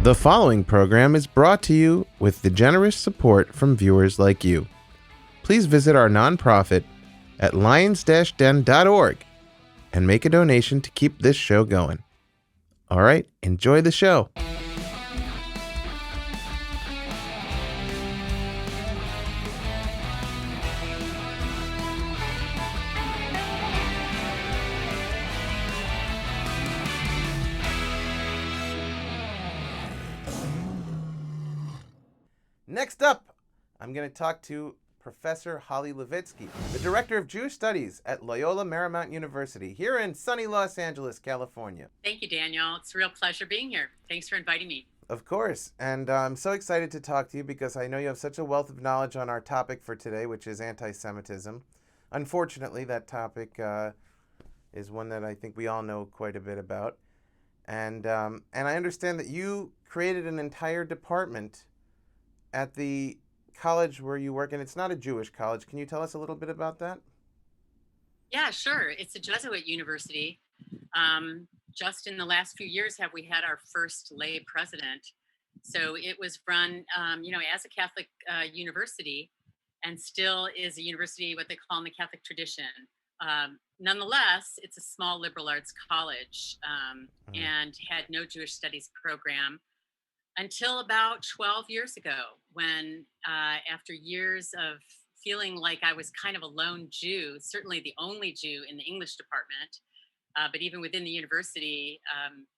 The following program is brought to you with the generous support from viewers like you. Please visit our nonprofit at lions-den.org and make a donation to keep this show going. All right, enjoy the show. Next up, I'm going to talk to Professor Holli Levitsky, the Director of Jewish Studies at Loyola Marymount University here in sunny Los Angeles, California. Thank you, Daniel. It's a real pleasure being here. Thanks for inviting me. Of course, and I'm so excited to talk to you because I know you have such a wealth of knowledge on our topic for today, which is antisemitism. Unfortunately, that topic is one that I think we all know quite a bit about. And I understand that you created an entire department at the college where you work, and it's not a Jewish college. Can you tell us a little bit about that? Yeah, sure. It's a Jesuit university. Just in the last few years have we had our first lay president. So it was run, as a Catholic university, and still is a university, what they call in the Catholic tradition. Nonetheless, it's a small liberal arts college and had no Jewish studies program until about 12 years ago, when after years of feeling like I was kind of a lone Jew, certainly the only Jew in the English department, but even within the university,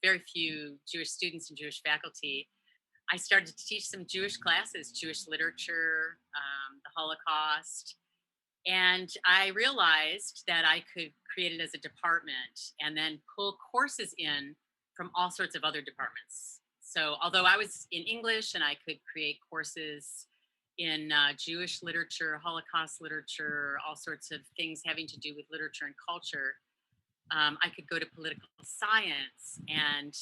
very few Jewish students and Jewish faculty, I started to teach some Jewish classes, Jewish literature, the Holocaust. And I realized that I could create it as a department and then pull courses in from all sorts of other departments. So although I was in English and I could create courses in Jewish literature, Holocaust literature, all sorts of things having to do with literature and culture, I could go to political science and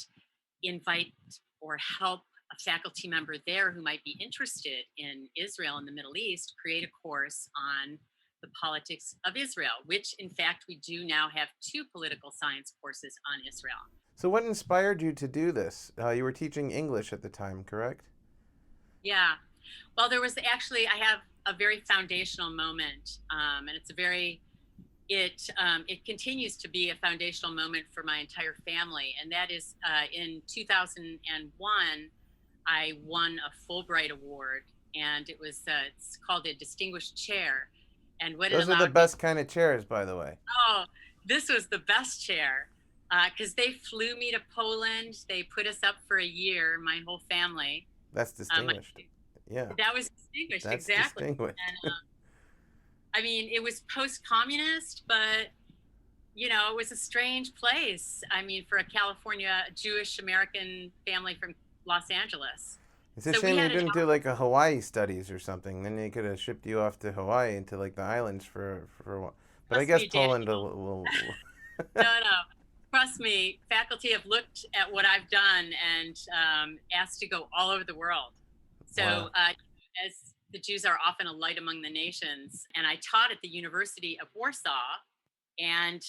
invite or help a faculty member there who might be interested in Israel and the Middle East create a course on the politics of Israel, which in fact we do now have 2 political science courses on Israel. So what inspired you to do this? You were teaching English at the time, correct? Yeah. Well, there was actually, I have a very foundational moment, and it continues to be a foundational moment for my entire family. And that is in 2001, I won a Fulbright Award, and it's called a Distinguished Chair. And what Those it are the allowed best kind of chairs, by the way. oh, this was the best chair. Because they flew me to Poland. They put us up for a year, my whole family. That's distinguished. Yeah. That was distinguished, That's exactly. distinguished. And it was post-communist, but, it was a strange place. For a California Jewish American family from Los Angeles. It's a shame you didn't do like a Hawaii studies or something. Then they could have shipped you off to Hawaii into like the islands for a while. But I guess Poland will... No. Trust me, faculty have looked at what I've done and asked to go all over the world. So Wow. As the Jews are often a light among the nations, and I taught at the University of Warsaw and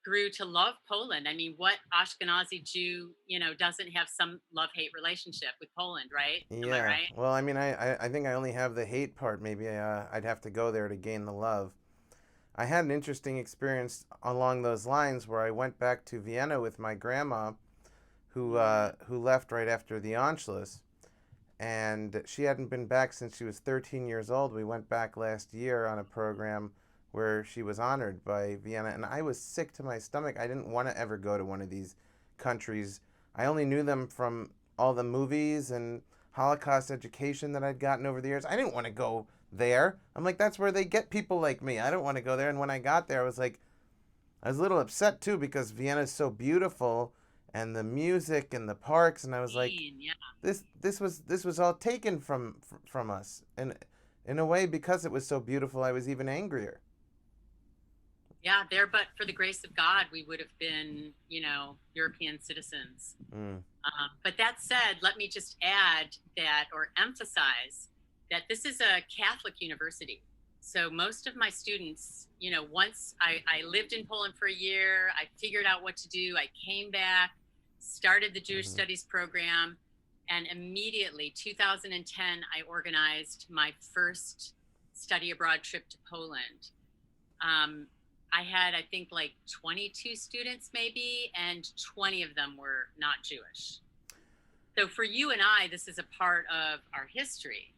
grew to love Poland. What Ashkenazi Jew, doesn't have some love-hate relationship with Poland, right? Yeah. Am I right? Well, I think I only have the hate part. Maybe I'd have to go there to gain the love. I had an interesting experience along those lines where I went back to Vienna with my grandma, who left right after the Anschluss, and she hadn't been back since she was 13 years old. We went back last year on a program where she was honored by Vienna, and I was sick to my stomach. I didn't want to ever go to one of these countries. I only knew them from all the movies and Holocaust education that I'd gotten over the years. I didn't want to go there. I'm like, that's where they get people like me. I don't want to go there. And when I got there, I was a little upset too, because Vienna is so beautiful and the music and the parks, and I was like, Yeah. this was all taken from us. And in a way, because it was so beautiful, I was even angrier. Yeah, there, but for the grace of God, we would have been, European citizens. But that said, let me just add that, or emphasize that this is a Catholic university. So most of my students, once I lived in Poland for a year, I figured out what to do. I came back, started the Jewish Studies program, And immediately, 2010, I organized my first study abroad trip to Poland. I had, I think, like 22 students maybe, and 20 of them were not Jewish. So for you and I, this is a part of our history,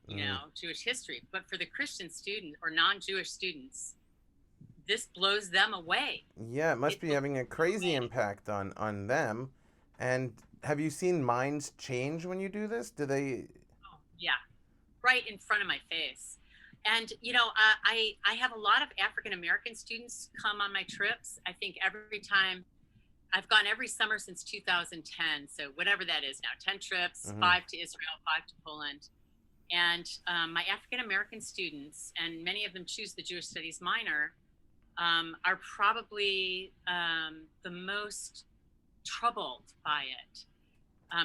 Jewish history. But for the Christian student or non-Jewish students, this blows them away. Yeah, it must be having a crazy impact on them. And have you seen minds change when you do this? Do they? Oh, yeah, right in front of my face. And I have a lot of African American students come on my trips. I think every time I've gone every summer since 2010. So whatever that is now, 10 trips, Mhm. 5 to Israel, 5 to Poland. And my African American students, and many of them choose the Jewish Studies minor, are probably the most troubled by it.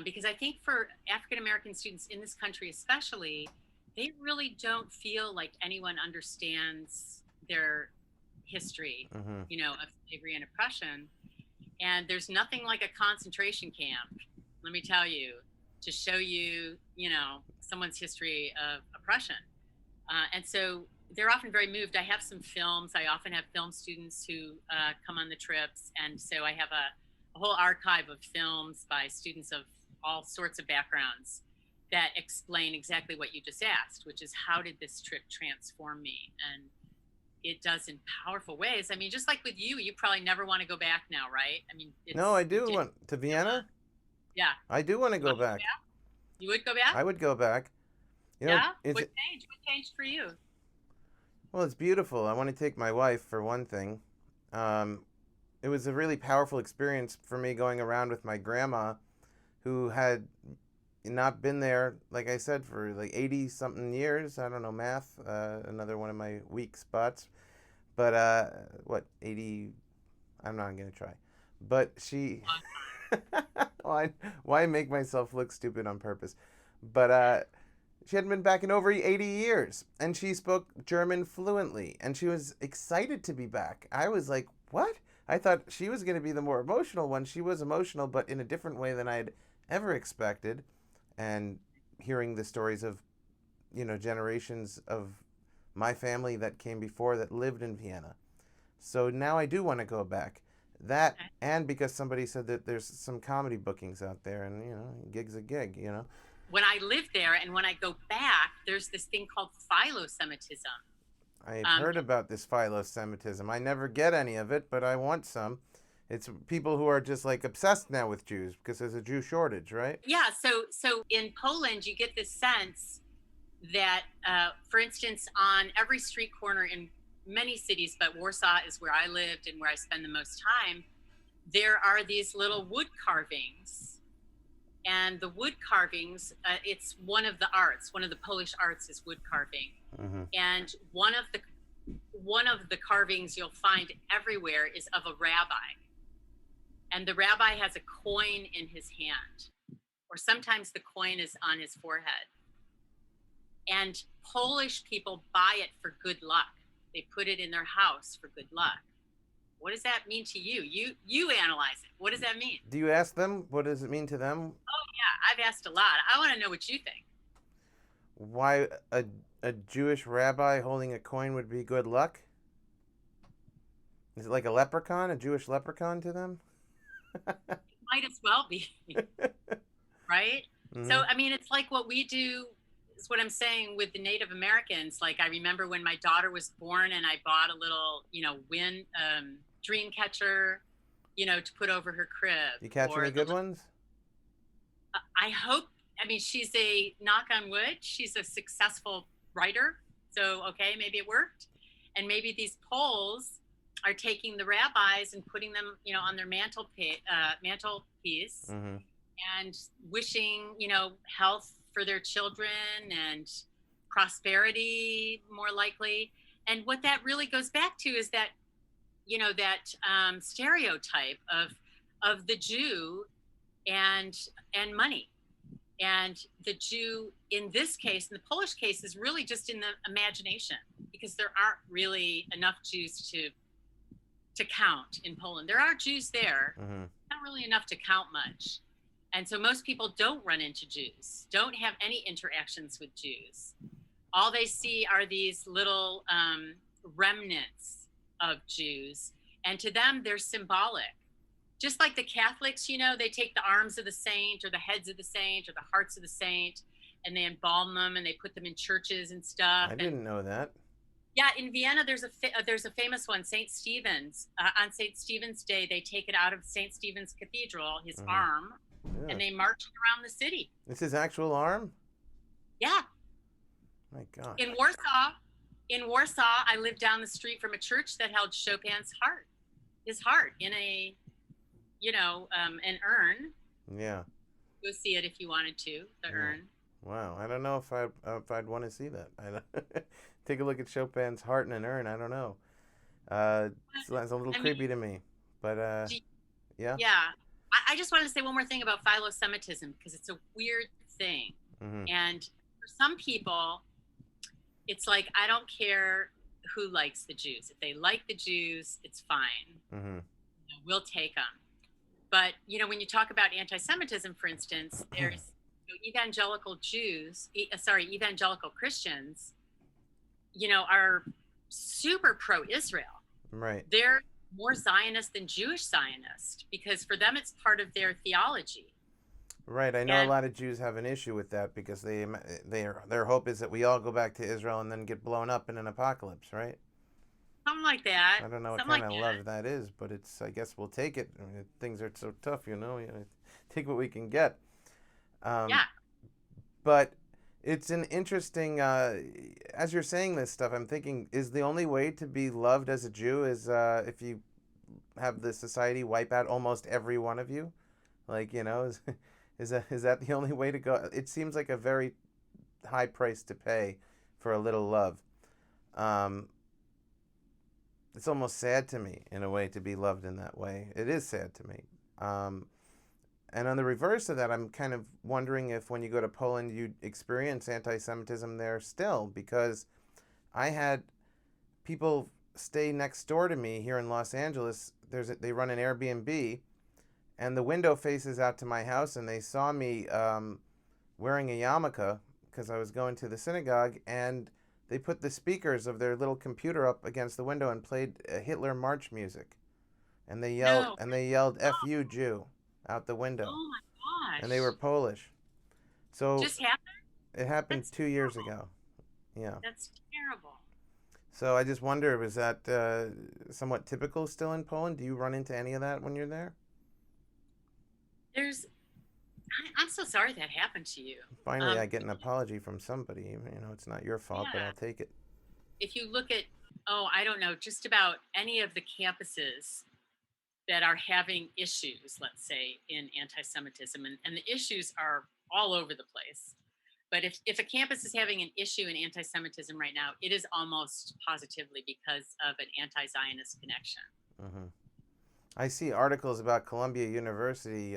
Because I think for African American students in this country, especially, they really don't feel like anyone understands their history, Mhm. of slavery and oppression. And there's nothing like a concentration camp, let me tell you, to show you, someone's history of oppression. And so they're often very moved. I have some films. I often have film students who come on the trips. And so I have a whole archive of films by students of all sorts of backgrounds that explain exactly what you just asked, which is how did this trip transform me? And it does in powerful ways. I mean, just like with you, you probably never want to go back now, right? I mean, No, I you do did. want to Vienna. Yeah. I do want to You go want to go back. back? You would go back? I would go back. Yeah. Is What it? changed? What changed for you? Well, it's beautiful. I want to take my wife for one thing. Um, it was a really powerful experience for me going around with my grandma, who had not been there, like I said, for like 80 something years. I don't know math. Another one of my weak spots. But what 80? I'm not gonna try. But she. Why make myself look stupid on purpose? But she hadn't been back in over 80 years, and she spoke German fluently, and she was excited to be back. I was like, what? I thought she was going to be the more emotional one. She was emotional, but in a different way than I'd ever expected. And hearing the stories of, generations of my family that came before that lived in Vienna. So now I do want to go back. That, Okay. and because somebody said that there's some comedy bookings out there, and gig's a gig. When I live there and when I go back, there's this thing called philo-Semitism. I've Um, heard about this philo-Semitism. I never get any of it, but I want some. It's people who are just like obsessed now with Jews because there's a Jew shortage, right? yeah. So in Poland, you get this sense that, for instance, on every street corner in many cities, but Warsaw is where I lived and where I spend the most time, there are these little wood carvings. And the wood carvings, it's one of the arts. One of the Polish arts is wood carving. Mm-hmm. And one of the carvings you'll find everywhere is of a rabbi. And the rabbi has a coin in his hand, or sometimes the coin is on his forehead. And Polish people buy it for good luck. They put it in their house for good luck. What does that mean to you? You analyze it. What does that mean? Do you ask them? What does it mean to them? Oh yeah, I've asked a lot. I want to know what you think. Why a Jewish rabbi holding a coin would be good luck? Is it like a leprechaun, a Jewish leprechaun to them? It might as well be, right? Mm-hmm. So I mean, it's like what we do. Is what I'm saying with the Native Americans. Like I remember when my daughter was born, and I bought a little, wind dream catcher, to put over her crib. You catch any good ones? I hope. I mean, she's a knock on wood. She's a successful writer, so okay, maybe it worked, and maybe these Poles are taking the rabbis and putting them, on their mantelpiece, Mm-hmm. and wishing, health for their children and prosperity, more likely. And what that really goes back to is that, stereotype of the Jew and money. And the Jew in this case, in the Polish case, is really just in the imagination, because there aren't really enough Jews to count in Poland. There are Jews there, Mm-hmm. not really enough to count much. And so most people don't run into Jews, don't have any interactions with Jews. All they see are these little remnants of Jews. And to them, they're symbolic. Just like the Catholics, they take the arms of the saint or the heads of the saint or the hearts of the saint and they embalm them and they put them in churches and stuff. I And didn't know that. yeah, in Vienna, there's a famous one, Saint Stephen's. On Saint Stephen's Day, they take it out of Saint Stephen's Cathedral, his Hmm. arm, Yeah. and they march it around the city. This is actual arm? Yeah, My gosh. in Warsaw. In Warsaw, I lived down the street from a church that held Chopin's heart, his heart in an urn. Yeah. Go see it if you wanted to. The Yeah. urn. Wow. I don't know if I'd want to see that. Take a look at Chopin's heart in an urn. I don't know. It's a little I mean, creepy to me. But yeah. yeah. I just wanted to say one more thing about philo-Semitism because it's a weird thing. Hmm. And for some people, it's like, I don't care who likes the Jews. If they like the Jews, it's fine. Hmm. We'll take them. But, when you talk about anti-Semitism, for instance, there's evangelical evangelical Christians, are super pro-Israel. Right. They're more Zionist than Jewish Zionist because for them it's part of their theology. Right. I know a And lot of Jews have an issue with that because their hope is that we all go back to Israel and then get blown up in an apocalypse, right? something like that, I don't know what something kind like of that. love that is, but I guess we'll take it. I mean, things are so tough, take what we can get. Um, Yeah. but it's an interesting, as you're saying this stuff, I'm thinking, is the only way to be loved as a Jew is if you have the society wipe out almost every one of you? Like, is that the only way to go? It seems like a very high price to pay for a little love. Um, it's almost sad to me in a way to be loved in that way. It is sad to me. Um, and on the reverse of that, I'm kind of wondering if when you go to Poland, you experience anti-Semitism there still, because I had people stay next door to me here in Los Angeles. They run an Airbnb, and the window faces out to my house, and they saw me wearing a yarmulke because I was going to the synagogue, and they put the speakers of their little computer up against the window and played Hitler march music, and No. they yelled "F you, Jew" out the window, Oh my and they were gosh. Polish. So Just happened. it happened That's 2 years terrible. ago. Yeah. That's terrible. So I just wonder, was that somewhat typical still in Poland? Do you run into any of that when you're there? There's I'm so sorry that happened to you. Finally, Um, I get an apology from somebody. It's not your fault, but yeah. I'll take it. If you look at, I don't know, just about any of the campuses that are having issues, let's say, in anti-Semitism, and the issues are all over the place. But if a campus is having an issue in anti-Semitism right now, it is almost positively because of an anti-Zionist connection. Hmm. I see articles about Columbia University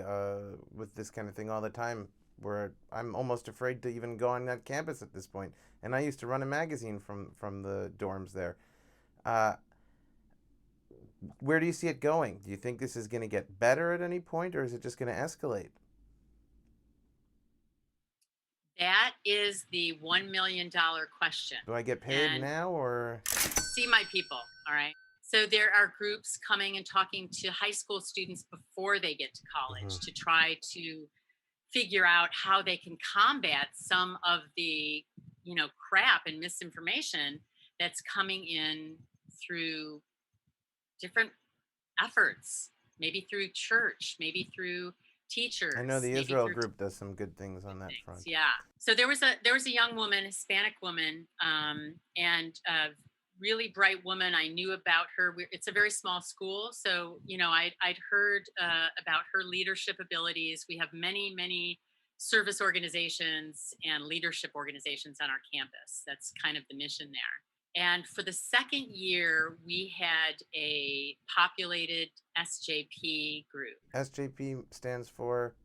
with this kind of thing all the time, where I'm almost afraid to even go on that campus at this point. And I used to run a magazine from the dorms there. Uh, where do you see it going? Do you think this is going to get better at any point, or is it just going to escalate? That is the $1 million question. Do I get paid And now, or? see my people, all right? So there are groups coming and talking to high school students before they get to Hmm. college to try to figure out how they can combat some of the, crap and misinformation that's coming in through different efforts, maybe through church, maybe through I know teachers, the maybe Israel through group does some good things on that things. front. Yeah. So there was a young woman, Hispanic woman, and a really bright woman. I knew about her. It's a very small school, so I'd heard about her leadership abilities. We have many service organizations and leadership organizations on our campus. That's kind of the mission there. And for the second year, we had a populated SJP group, SJP stands for.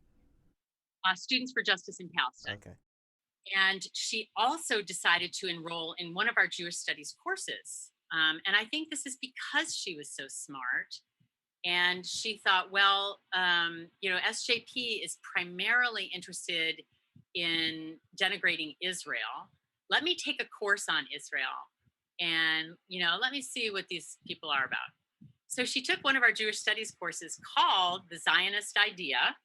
Students for Justice in Palestine. Okay. And she also decided to enroll in one of our Jewish studies courses. And I think this is because she was so smart And she thought, well, SJP is primarily interested in denigrating Israel. Let me take a course on Israel and, let me see what these people are about. So she took one of our Jewish studies courses called The Zionist Idea.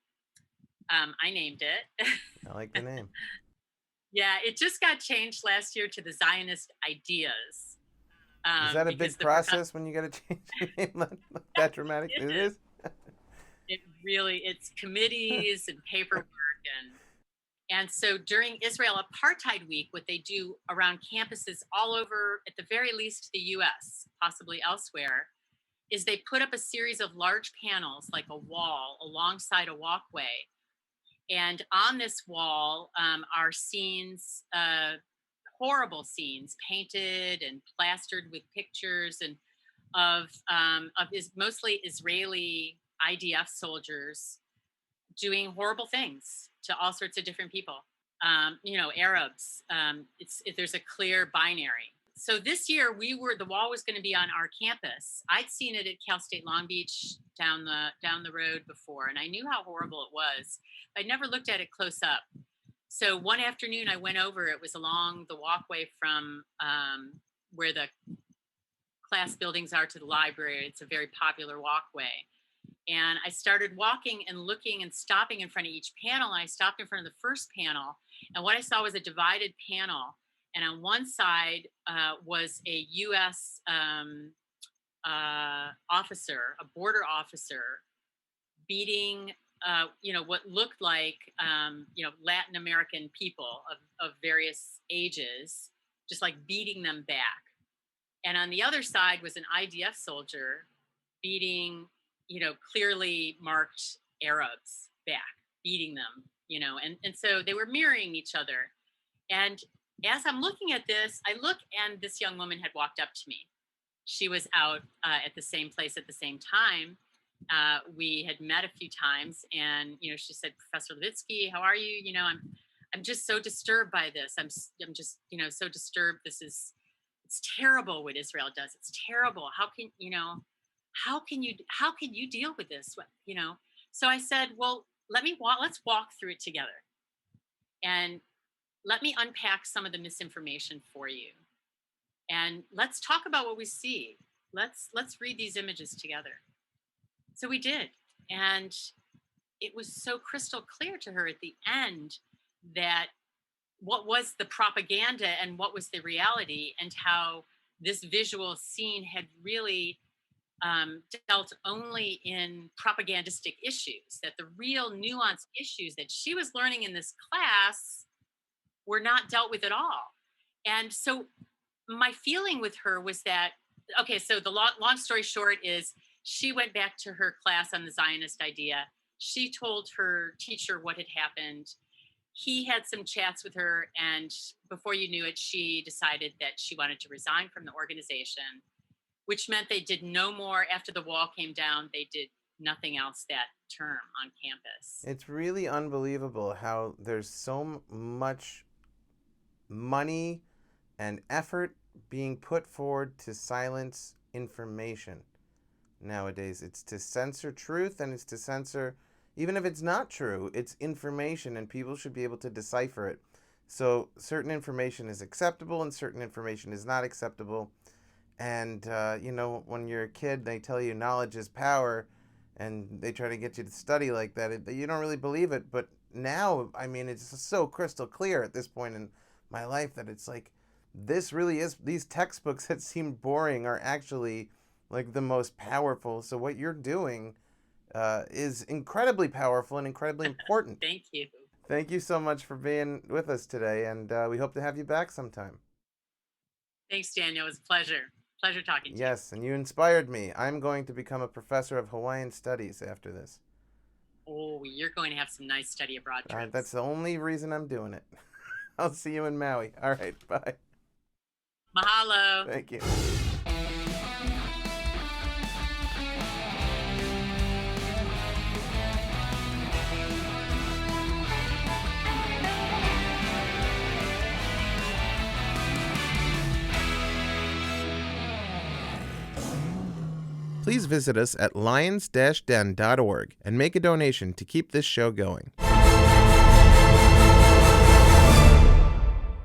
I named it. I like the name. Yeah, it just got changed last year to The Zionist Ideas. Is that a Because big process when you got to change your name that dramatic? It is. It's committees and paperwork and so during Israel Apartheid Week, what they do around campuses all over, at the very least, the US, possibly elsewhere, is they put up a series of large panels, like a wall alongside a walkway. And on this wall are scenes, horrible scenes, painted and plastered with pictures and of mostly Israeli IDF soldiers doing horrible things to all sorts of different people. Arabs. There's a clear binary. So this year the wall was going to be on our campus. I'd seen it at Cal State Long Beach down the road before, and I knew how horrible it was. But I never looked at it close up. So one afternoon I went over. It was along the walkway from where the class buildings are to the library. It's a very popular walkway. And I started walking and looking and stopping in front of each panel. I stopped in front of the first panel, and what I saw was a divided panel. And on one side was a U.S. Officer, a border officer, beating, what looked like, Latin American people of various ages, just like beating them back. And on the other side was an IDF soldier beating, clearly marked Arabs back, beating them, and so they were mirroring each other. And as I'm looking at this, I look, and this young woman had walked up to me. She was out at the same place at the same time. We had met a few times, and she said, "Professor Levitsky, how are you? I'm just so disturbed by this. I'm just so disturbed. It's terrible what Israel does. It's terrible. How can you deal with this? So I said, well, let's walk through it together, and let me unpack some of the misinformation for you, and let's talk about what we see. Let's read these images together. So we did, and it was so crystal clear to her at the end that what was the propaganda and what was the reality, and how this visual scene had really dealt only in propagandistic issues, that the real nuanced issues that she was learning in this class were not dealt with at all. And so my feeling with her was that, okay, so the long story short is she went back to her class on the Zionist Idea. She told her teacher what had happened. He had some chats with her, and before you knew it, she decided that she wanted to resign from the organization, which meant they did no more. After the wall came down, they did nothing else that term on campus. It's really unbelievable how there's so much money and effort being put forward to silence information nowadays. It's to censor truth, and it's to censor, even if it's not true, it's information, and people should be able to decipher it. So certain information is acceptable and certain information is not acceptable. And, when you're a kid, they tell you knowledge is power, and they try to get you to study like that. You don't really believe it. But now, it's so crystal clear at this point in my life that it's like, this really is, these textbooks that seem boring are actually like the most powerful. So what you're doing is incredibly powerful and incredibly important. Thank you. Thank you so much for being with us today, and we hope to have you back sometime. Thanks, Daniel. It was a pleasure. Pleasure talking to you. Yes, and you inspired me. I'm going to become a professor of Hawaiian studies after this. Oh, you're going to have some nice study abroad trips. That's the only reason I'm doing it. I'll see you in Maui. All right, bye. Mahalo. Thank you. please visit us at lions-den.org and make a donation to keep this show going.